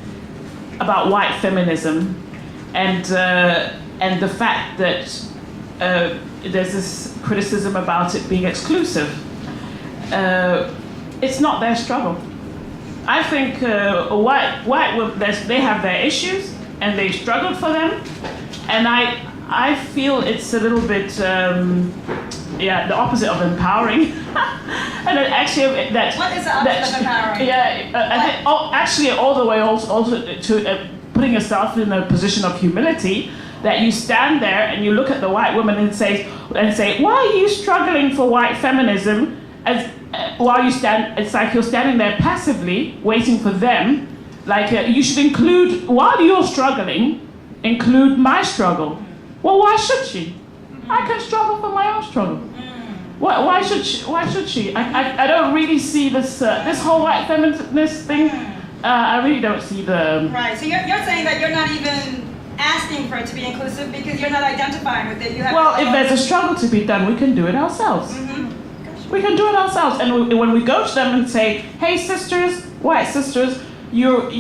about white feminism and the fact that there's this criticism about it being exclusive. It's not their struggle. I think white women, they have their issues and they struggled for them, and I feel it's a little bit the opposite of empowering. And actually what is the opposite of empowering? I think actually all the way also to putting yourself in a position of humility, that you stand there and you look at the white woman and say, why are you struggling for white feminism? While you stand, it's like you're standing there passively waiting for them. Like you should include, while you're struggling, include my struggle. Well, why should she? I can struggle for my own struggle. Why should she? I don't really see this whole white feminist thing. I really don't see the... Right, so you're saying that you're not even asking for it to be inclusive because you're not identifying with it. You have if there's a struggle to be done, we can do it ourselves. We can do it ourselves. And when we go to them and say, hey sisters, white sisters, you're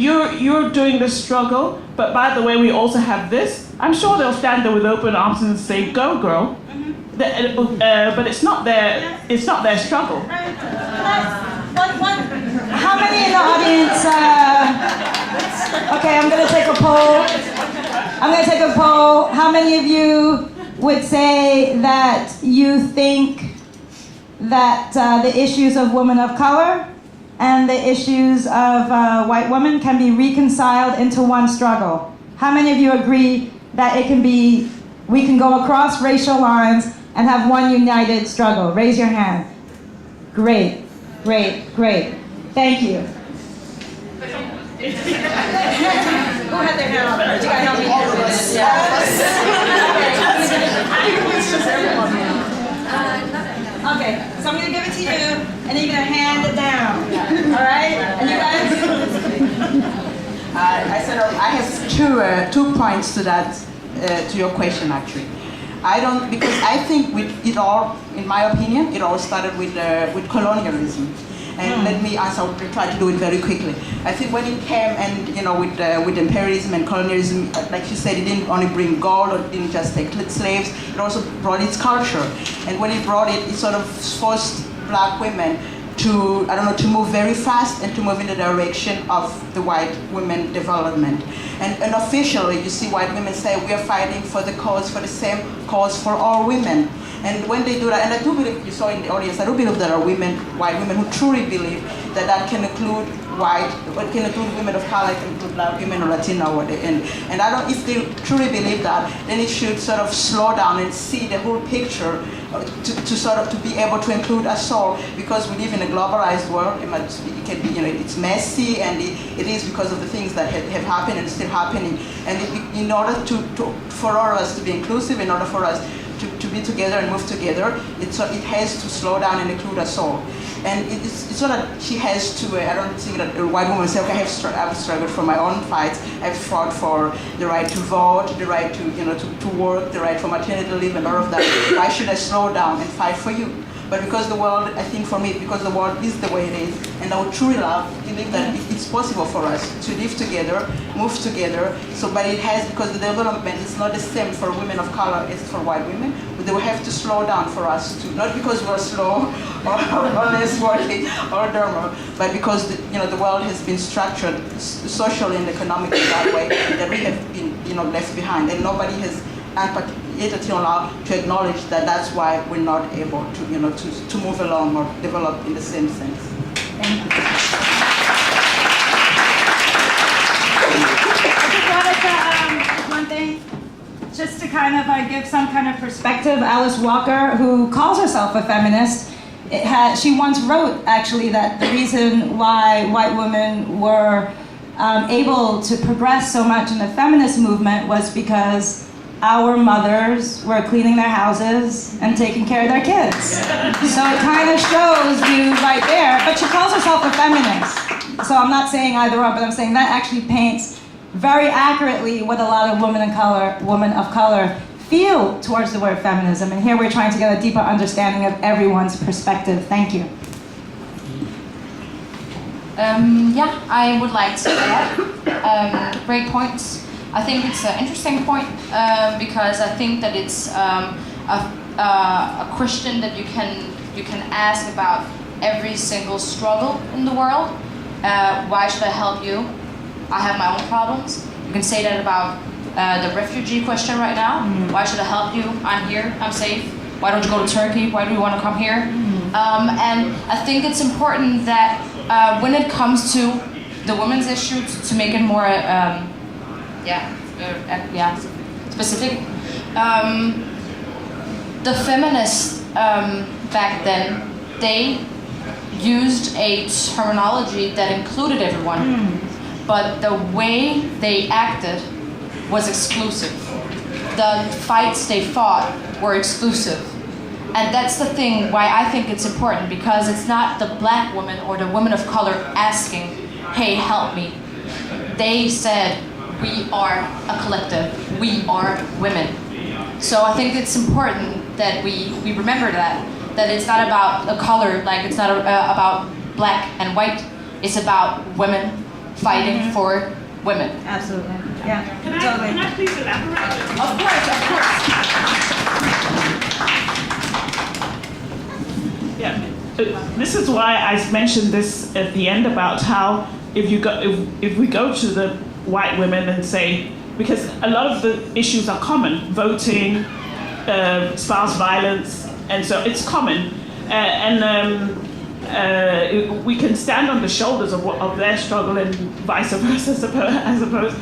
doing this struggle, but by the way, we also have this, I'm sure they'll stand there with open arms and say, go girl. But it's not their struggle. How many in the audience? Okay, I'm going to take a poll. I'm going to take a poll. How many of you would say that you think that the issues of women of color and the issues of white women can be reconciled into one struggle? How many of you agree that we can go across racial lines and have one united struggle? Raise your hand. Great, great, great. Thank you. Who had their hand up? You gotta help me do this. Okay, so I'm gonna give it to you, and you're gonna hand it down. All right? And you guys? I have two points to that, to your question actually. Because I think it all, in my opinion, it all started with colonialism. And let me answer, I'll try to do it very quickly. I think when it came and, with imperialism and colonialism, like you said, it didn't only bring gold or it didn't just take slaves, it also brought its culture. And when it brought it, it sort of forced black women to move very fast and to move in the direction of the white women development. And officially, you see white women say, we are fighting for the same cause for all women. And when they do that, and I do believe, you saw in the audience, I do believe there are white women who truly believe that can include can include women of color, can include black women or Latino, and if they truly believe that, then it should sort of slow down and see the whole picture to be able to include us all, because we live in a globalized world. It can be, it's messy, and it is because of the things that have happened and still happening. And in order for all of us to be inclusive, in order for us to be together and move together, it has to slow down and include us all. And it's not that she has to, I don't think that a white woman say, okay, I've struggled for my own fights, I've fought for the right to vote, the right to work, the right for maternity leave and all of that. Why should I slow down and fight for you? But because the world, I think for me, because the world is the way it is, and I would truly believe that it's possible for us to live together, move together. But it has, because the development is not the same for women of color as for white women. But they will have to slow down for us to, not because we're slow or less working or dumber, but because the world has been structured socially and economically that way that we have been left behind, and nobody has yet until now to acknowledge that that's why we're not able to move along or develop in the same sense. Thank you. I just wanted to, one thing, just to kind of give some kind of perspective. Alice Walker, who calls herself a feminist, she once wrote actually that the reason why white women were able to progress so much in the feminist movement was because our mothers were cleaning their houses and taking care of their kids. So it kind of shows you right there, but she calls herself a feminist. So I'm not saying either or, but I'm saying that actually paints very accurately what a lot of women of color feel towards the word feminism. And here we're trying to get a deeper understanding of everyone's perspective. Thank you. Yeah, I would like to add great points. I think it's an interesting point because I think that it's a question that you can ask about every single struggle in the world. Why should I help you? I have my own problems. You can say that about the refugee question right now. Why should I help you? I'm here. I'm safe. Why don't you go to Turkey? Why do you want to come here? And I think it's important that when it comes to the women's issue, to make it more specific. The feminists back then, they used a terminology that included everyone, but the way they acted was exclusive. The fights they fought were exclusive. And that's the thing why I think it's important, because it's not the black woman or the woman of color asking, hey, help me. They said, we are a collective, we are women. So I think it's important that we remember that it's not about a color, like it's not about black and white, it's about women fighting for women. Absolutely, yeah. Can I please elaborate? Of course. Yeah, this is why I mentioned this at the end about how if we go to the white women and say, because a lot of the issues are common: voting, spouse violence, and so it's common. We can stand on the shoulders of their struggle and vice versa, I suppose,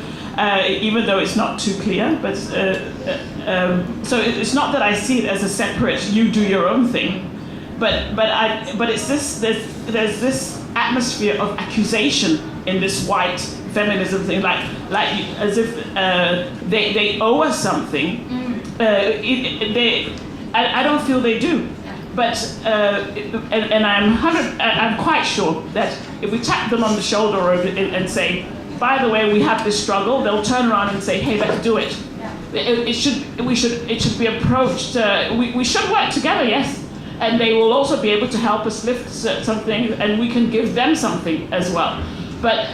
even though it's not too clear. But so it's not that I see it as a separate, you do your own thing, but it's this, there's this atmosphere of accusation in this white feminism thing, like as if they owe us something. I don't feel they do. But and I'm quite sure that if we tap them on the shoulder and say, by the way, we have this struggle, they'll turn around and say, hey, let's do it. It should be approached. We should work together, yes, and they will also be able to help us lift something, and we can give them something as well. But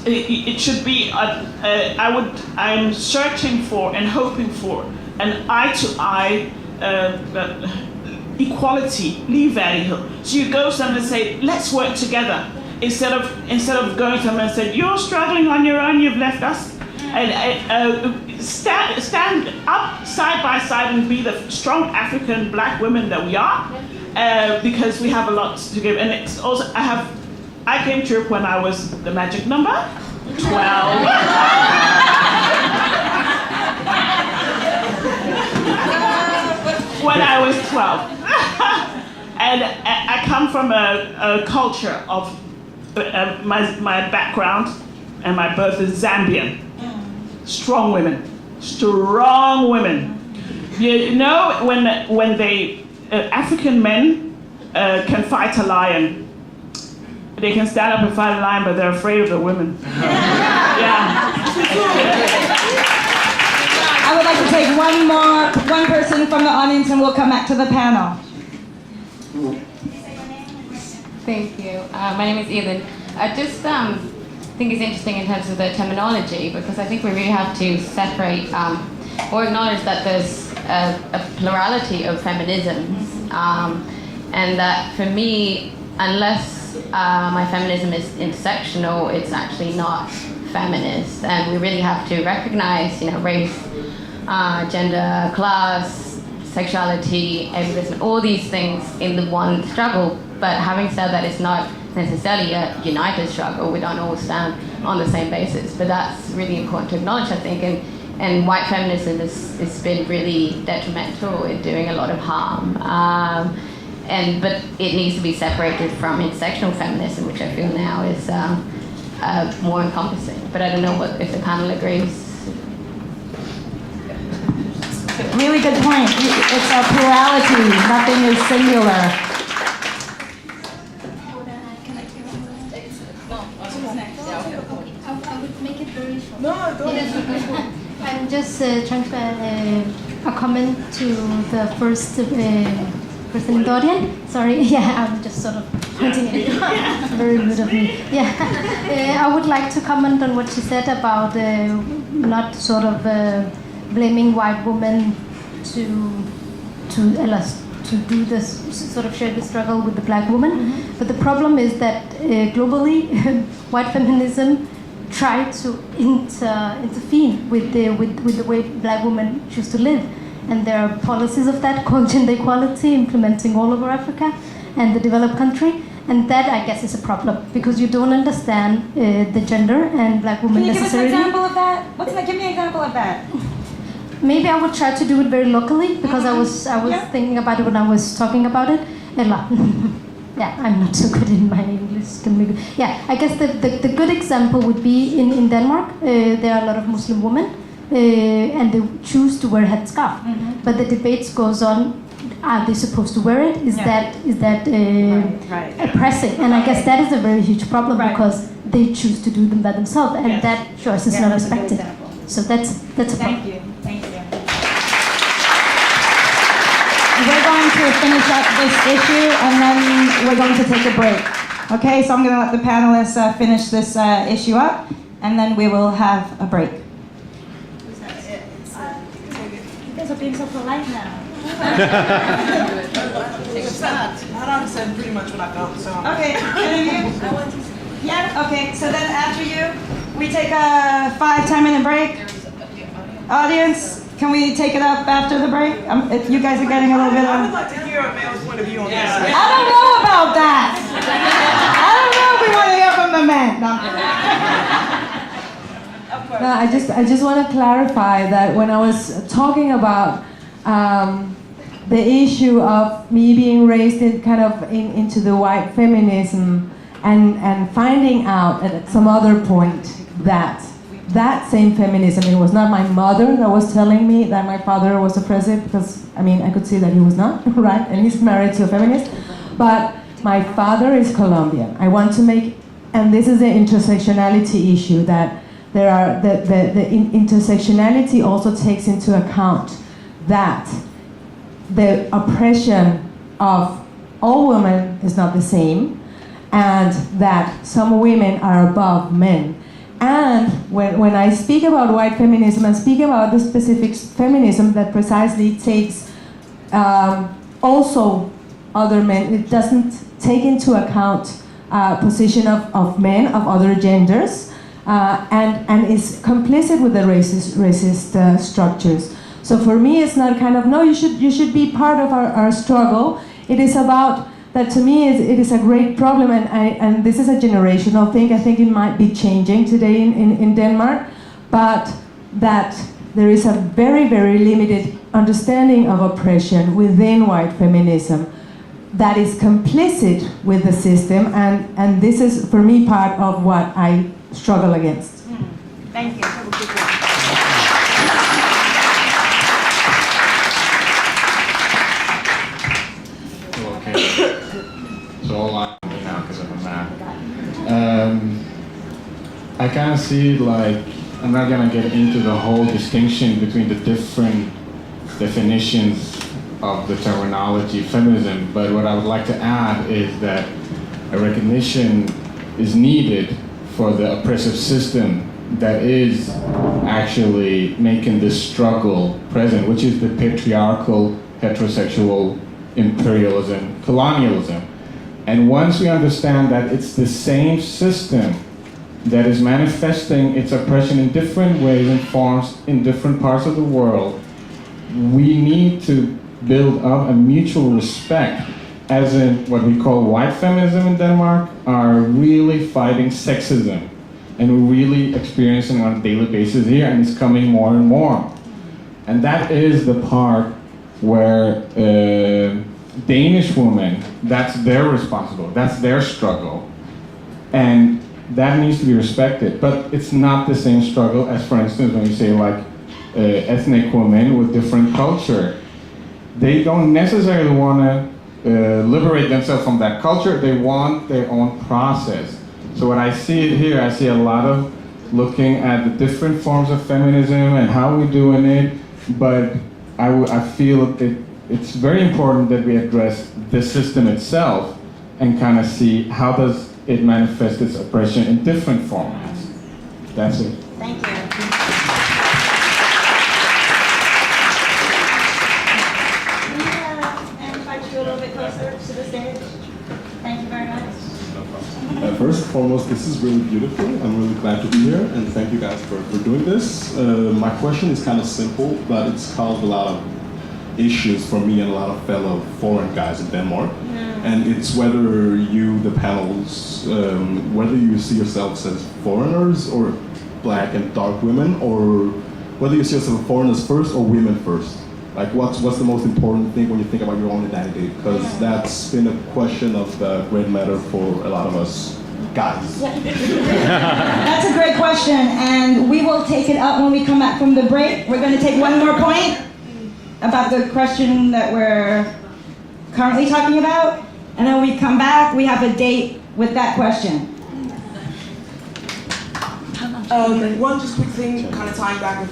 it should be. I'm searching for and hoping for an eye-to-eye. Equality, ligeværdighed. So you go to them and say, let's work together, instead of going to them and say, you're struggling on your own, you've left us. And stand up side by side and be the strong African black women that we are, because we have a lot to give. And it's also, I came to Europe when I was the magic number 12. When I was 12. And I come from a culture of, my background and my birth is Zambian. Strong women. You know, when they, African men can fight a lion. They can stand up and fight a lion, but they're afraid of the women. Yeah. I would like to take one person from the audience, and we'll come back to the panel. Thank you. My name is Evelyn. I just think it's interesting in terms of the terminology, because I think we really have to separate or acknowledge that there's a plurality of feminisms, and that for me, unless my feminism is intersectional, it's actually not feminist. And we really have to recognize, race, gender, class, sexuality, ableism, all these things in the one struggle. But having said that, it's not necessarily a united struggle. We don't all stand on the same basis. But that's really important to acknowledge, I think. And white feminism has been really detrimental in doing a lot of harm. But it needs to be separated from intersectional feminism, which I feel now is more encompassing. But I don't know if the panel agrees. Really good point. It's a plurality. Nothing is singular. I would make it very short. No, don't. I'm just trying to a comment to the first person in the audience. Sorry, yeah, I'm just sort of pointing at you. Very rude of me. Yeah, I would like to comment on what she said about not sort of blaming white women to do this, sort of share the struggle with the black woman. Mm-hmm. But the problem is that globally, white feminism tried to intervene with the way black women choose to live. And there are policies of that called gender equality implementing all over Africa and the developed country. And that, I guess, is a problem, because you don't understand the gender and black women necessarily. Can you give us an example of that? Give me an example of that. Maybe I would try to do it very locally, because I was thinking about it when I was talking about it. Yeah, I'm not so good in my English. Yeah, I guess the good example would be in Denmark. There are a lot of Muslim women, and they choose to wear a headscarf. Mm-hmm. But the debates goes on. Are they supposed to wear it? Is that oppressive? And I guess that is a very huge problem, because they choose to do them by themselves, and that choice is not respected. So that's a problem. Thank you. We're going to finish up this issue, and then we're going to take a break. Okay, so I'm going to let the panelists finish this issue up, and then we will have a break. You guys are being so polite now. It's not. I said pretty much what I felt. So. Okay, and then you? Yeah, okay, so then after you, we take a 5-10 minute break. Audience, can we take it up after the break? If you guys are getting a little bit I of... would like to hear a male's point of view on this. I don't know about that. I don't know if we want to hear from the men. No. No, I just want to clarify that when I was talking about the issue of me being raised into the white feminism and finding out at some other point that same feminism, it was not my mother that was telling me that my father was oppressive, because I could see that he was not, right? And he's married to a feminist. But my father is Colombian. I want to make, and this is the intersectionality issue, that there are the intersectionality also takes into account that the oppression of all women is not the same, and that some women are above men. And when I speak about white feminism, I speak about the specific feminism that precisely takes also other men. It doesn't take into account position of men of other genders, and is complicit with the racist structures. So for me, it's not no, you should be part of our struggle. It is about that. To me, it is a great problem, and this is a generational thing. I think it might be changing today in Denmark, but that there is a very, very limited understanding of oppression within white feminism that is complicit with the system, and this is, for me, part of what I struggle against. Thank you. So all eyes on me now because I'm a man. I kind of see it like, I'm not going to get into the whole distinction between the different definitions of the terminology feminism, but what I would like to add is that a recognition is needed for the oppressive system that is actually making this struggle present, which is the patriarchal, heterosexual imperialism, colonialism. And once we understand that it's the same system that is manifesting its oppression in different ways and forms in different parts of the world, we need to build up a mutual respect, as in what we call white feminism in Denmark, are really fighting sexism. And we're really experiencing on a daily basis here, and it's coming more and more. And that is the part where Danish women, that's their responsible, that's their struggle. And that needs to be respected. But it's not the same struggle as, for instance, when you say like ethnic women with different culture. They don't necessarily want to liberate themselves from that culture. They want their own process. So when I see it here, I see a lot of looking at the different forms of feminism and how we're doing it. But I feel it's very important that we address the system itself and kind of see how does it manifest its oppression in different formats. That's it. Thank you. Invite you a little bit closer to the stage. Thank you very much. First and foremost, this is really beautiful. I'm really glad to be here, and thank you guys for doing this. My question is kind of simple, but it's caused a lot of issues for me and a lot of fellow foreign guys in Denmark. And it's whether you, the panels, whether you see yourselves as foreigners or black and dark women, or whether you see yourself as foreigners first or women first. Like what's the most important thing when you think about your own identity? Because that's been a question of great matter for a lot of us guys. That's a great question, and we will take it up when we come back from the break. We're going to take one more point about the question that we're currently talking about, and then when we come back, we have a date with that question. One just quick thing, kind of tying back,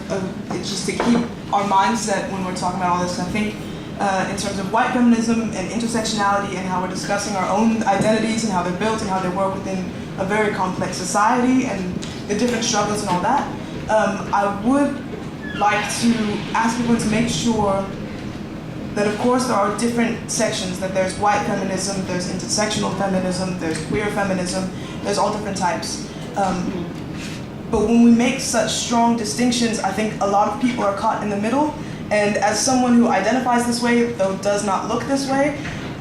it's just to keep our mindset when we're talking about all this. I think in terms of white feminism and intersectionality and how we're discussing our own identities and how they're built and how they work within a very complex society and the different struggles and all that, I would like to ask people to make sure that of course there are different sections, that there's white feminism, there's intersectional feminism, there's queer feminism, there's all different types. But when we make such strong distinctions, I think a lot of people are caught in the middle. And as someone who identifies this way, though does not look this way,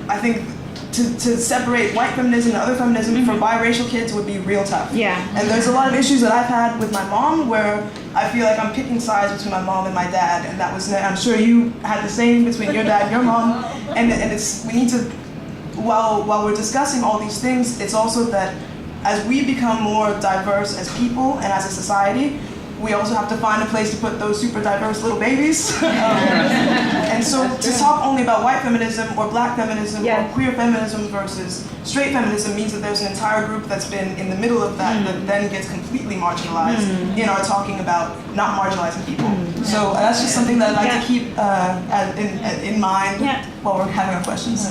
I think to separate white feminism and other feminism for biracial kids would be real tough. Yeah. And there's a lot of issues that I've had with my mom where I feel like I'm picking sides between my mom and my dad, and that was, I'm sure you had the same between your dad and your mom. And it's, we need to, while we're discussing all these things, it's also that as we become more diverse as people and as a society, we also have to find a place to put those super diverse little babies. And so to talk only about white feminism or black feminism or queer feminism versus straight feminism means that there's an entire group that's been in the middle of that that then gets completely marginalized in our talking about not marginalizing people. So that's just something that I'd like to keep in mind while we're having our questions.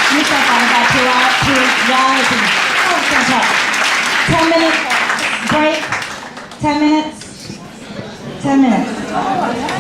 You said that about 2 hours. 10 minutes break. 10 minutes. 10 minutes.